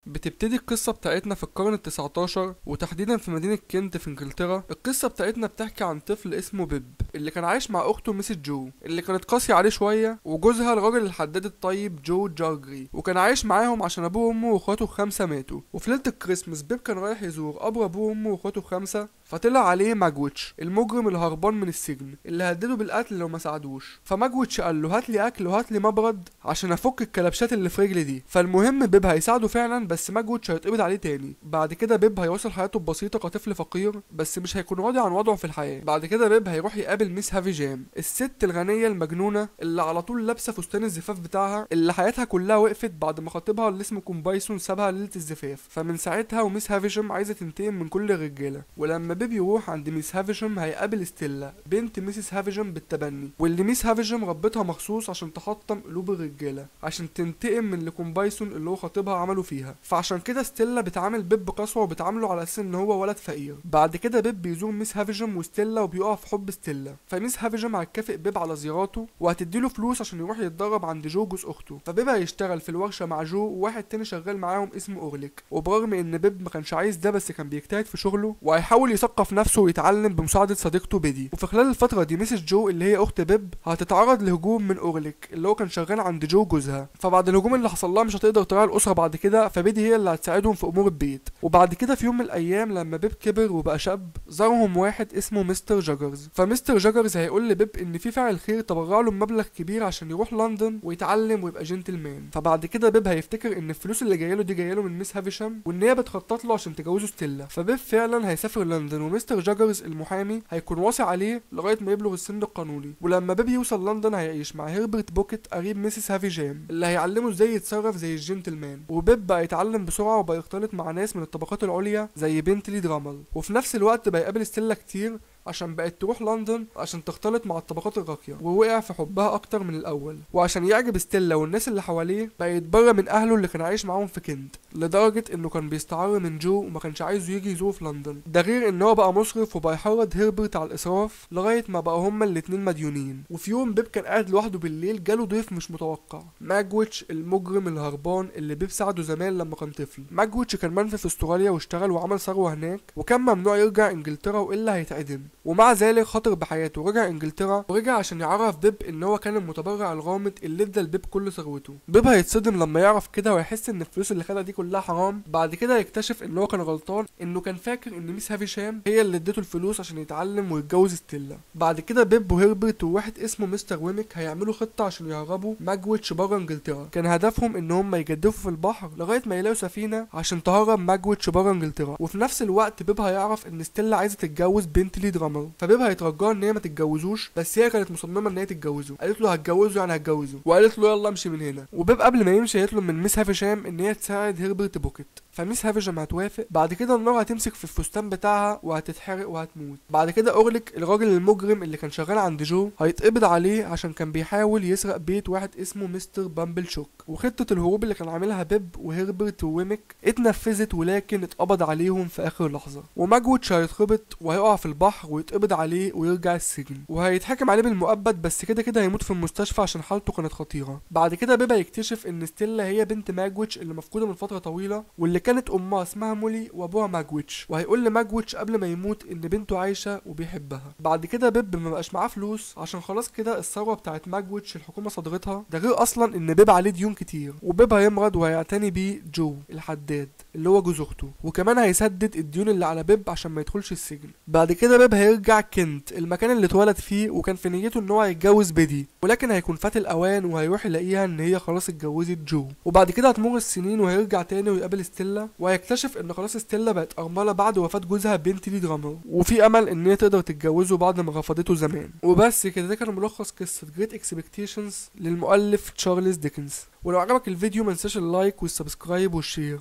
بتبتدي القصة بتاعتنا في القرن التسعتاشر وتحديدا في مدينة كنت في انجلترا. القصة بتاعتنا بتحكي عن طفل اسمه بيب اللي كان عايش مع اخته ميسيس جو اللي كانت قاسية عليه شوية، وجوزها الراجل الحداد الطيب جو جارجري، وكان عايش معاهم عشان ابوه وامه واخواته الخمسة ماتوا. وفي ليلة الكريسماس بيب كان رايح يزور قبر ابوه وامه واخواته الخمسة، فطلع عليه ماجويتش المجرم الهربان من السجن اللي هدده بالقتل لو ما ساعدوش. فماجويتش قال له هات لي اكل وهات لي مبرد عشان افك الكلبشات اللي في رجلي دي. فالمهم بيب هيساعده فعلا، بس ماجويتش هيتقبض عليه تاني. بعد كده بيب هيواصل حياته ببسيطه كطفل فقير، بس مش هيكون راضي عن وضعه في الحياه. بعد كده بيب هيروح يقابل ميس هافي جام، الست الغنيه المجنونه اللي على طول لابسه فستان الزفاف بتاعها، اللي حياتها كلها وقفت بعد ما خطيبها اللي اسمه كومبايسون سابها ليله الزفاف. فمن ساعتها وميس هافيشم عايزه تنتقم من كل الرجاله. ولما بيب يروح عند ميس هافيشم هيقابل ستيلا بنت ميسيس هافيشم بالتبني، واللي ميس هافيشم ربتها مخصوص عشان تحطم قلوب الرجاله عشان تنتقم من اللي كومبايسون اللي هو خطيبها عمله فيها. فعشان كده ستيلا بتعامل بيب بقسوه وبتعامله على اساس ان هو ولد فقير. بعد كده بيب بيزور ميس هافيشم وستيلا وبيقع في حب ستيلا، فميس هافيشم هتكافئ بيب على زياراته وهتديله فلوس عشان يروح يتدرب عند جو جوز اخته. فبيب هيشتغل في الورشه مع جو وواحد تاني شغال معاهم اسمه اورليك. وبرغم ان بيب ما كانش عايز ده، بس كان بيجتهد في شغله وهيحاول يثقف نفسه ويتعلم بمساعده صديقته بيدي. وفي خلال الفتره دي ميسيس جو اللي هي اخت بيب هتتعرض لهجوم من اورليك اللي هو كان شغال عند جو جوزها. فبعد الهجوم اللي حصل لها مش هتقدر تراعي الاسره بعد كده، فبيدي هي اللي هتساعدهم في امور البيت. وبعد كده في يوم من الايام لما بيب كبر وبقى شاب زارهم واحد اسمه مستر جاجرز. فمستر جاجرز هيقول لبيب ان في فاعل خير تبرع له بمبلغ كبير عشان يروح لندن ويتعلم ويبقى جنتلمان. فبعد كده بيب هيفتكر ان الفلوس اللي جايه له دي جايه له من ميس هافيشام وان هي بتخطط له عشان تجوزه ستيلا. فبيب فعلا هيسافر لندن، ومستر جاجرز المحامي هيكون واصي عليه لغايه ما يبلغ السن القانوني. ولما بيب يوصل لندن هيعيش مع هيربرت بوكيت قريب ميسيس هافي جام اللي هيعلمه ازاي يتصرف زي الجنتلمان. وبيب بقى يتعلم بسرعه وبقى يختلط مع ناس من الطبقات العليا زي بنتلي درامل. وفي نفس الوقت بقى يقابل ستيلا كتير عشان بقت تروح لندن عشان تختلط مع الطبقات الراقية، ووقع في حبها اكتر من الاول. وعشان يعجب ستيلا والناس اللي حواليه بقى يتبرى من اهله اللي كان عايش معاهم في كنت، لدرجة انه كان بيستعر من جو وما كانش عايزه يجي يزوره في لندن. ده غير ان هو بقى مسرف وبقى يحرض هيربرت على الاسراف لغاية ما بقى هما الاتنين مديونين. وفي يوم بيب كان قاعد لوحده بالليل جاله ضيف مش متوقع، ماجويتش المجرم الهربان اللي بيب ساعده زمان لما كان طفل. ماجويتش كان منفي في استراليا واشتغل وعمل ثروة هناك، وكان ممنوع يرجع انجلترا والا هيتعدم. ومع ذلك خاطر بحياته ورجع انجلترا، ورجع عشان يعرف بيب ان هو كان المتبرع الغامض اللي ادى لبيب كل ثروته. بيب هيتصدم لما يعرف كده ويحس ان الفلوس اللي خدها دي كلها حرام. بعد كده يكتشف ان هو كان غلطان، انه كان فاكر ان ميس هافي شام هي اللي ادته الفلوس عشان يتعلم ويتجوز ستيلا. بعد كده بيب وهيربرت وواحد اسمه مستر ويميك هيعملوا خطه عشان يهربوا ماجويتش بره انجلترا. كان هدفهم ان هم يجدفوا في البحر لغايه ما يلاقوا سفينه عشان تهرب ماجويتش بره انجلترا. وفي نفس الوقت بيب هيعرف ان ستيلا عايزه تتجوز بنتلي درامر، فبيب هيترجاها ان هي ما تتجوزوش، بس هي كانت مصممه ان هي تتجوزه. قالت له هتجوزه يعني هتجوزه، وقالت له يلا امشي من هنا. وبيب قبل ما يمشي هيطلب من ميس هافيشام ان هي تساعد هيربرت بوكيت، فميس هافيشام هتوافق. بعد كده النار هتمسك في الفستان بتاعها وهتتحرق وهتموت. بعد كده اورليك الراجل المجرم اللي كان شغال عند جو هيتقبض عليه عشان كان بيحاول يسرق بيت واحد اسمه مستر بامبل شوك. وخطه الهروب اللي كان عاملها بيب وهيربرت وويميك اتنفذت، ولكن اتقبض عليهم في اخر لحظه. وماجويتش هيتخبط وهيقع في البحر ويتقبض عليه ويرجع السجن، وهيتحكم عليه بالمؤبد، بس كده كده هيموت في المستشفى عشان حالته كانت خطيره. بعد كده بيبا يكتشف ان ستيلا هي بنت ماجويتش اللي مفقوده من فتره طويله، واللي كانت امها اسمها مولي وابوها ماجويتش. وهيقول لماجويتش قبل ما يموت ان بنته عايشه وبيحبها. بعد كده بيب ما بقاش معاه فلوس عشان خلاص كده الثروه بتاعت ماجويتش الحكومه صدرتها. ده غير اصلا ان بيب عليه ديون كتير. وبيب هيمرض وهيعتني بيه جو الحداد اللي هو جوز اخته، وكمان هيسدد الديون اللي على بيب عشان ما يدخلش السجن. بعد كده بيب هيرجع كنت المكان اللي اتولد فيه، وكان في نيته ان هو هيتجوز بيدي، ولكن هيكون فات الاوان وهيروح يلاقيها ان هي خلاص اتجوزت جو. وبعد كده هتمر السنين وهيرجع تاني ويقابل ستيلا، وهيكتشف ان خلاص ستيلا بقت ارمله بعد وفاه جوزها بنتلي درامر، وفي امل ان هي تقدر تتجوزه بعد ما رفضته زمان. وبس كده، ده كان ملخص قصه جريت اكسبكتيشنز للمؤلف تشارلز ديكنز. ولو عجبك الفيديو منساش اللايك والسبسكرايب والشير.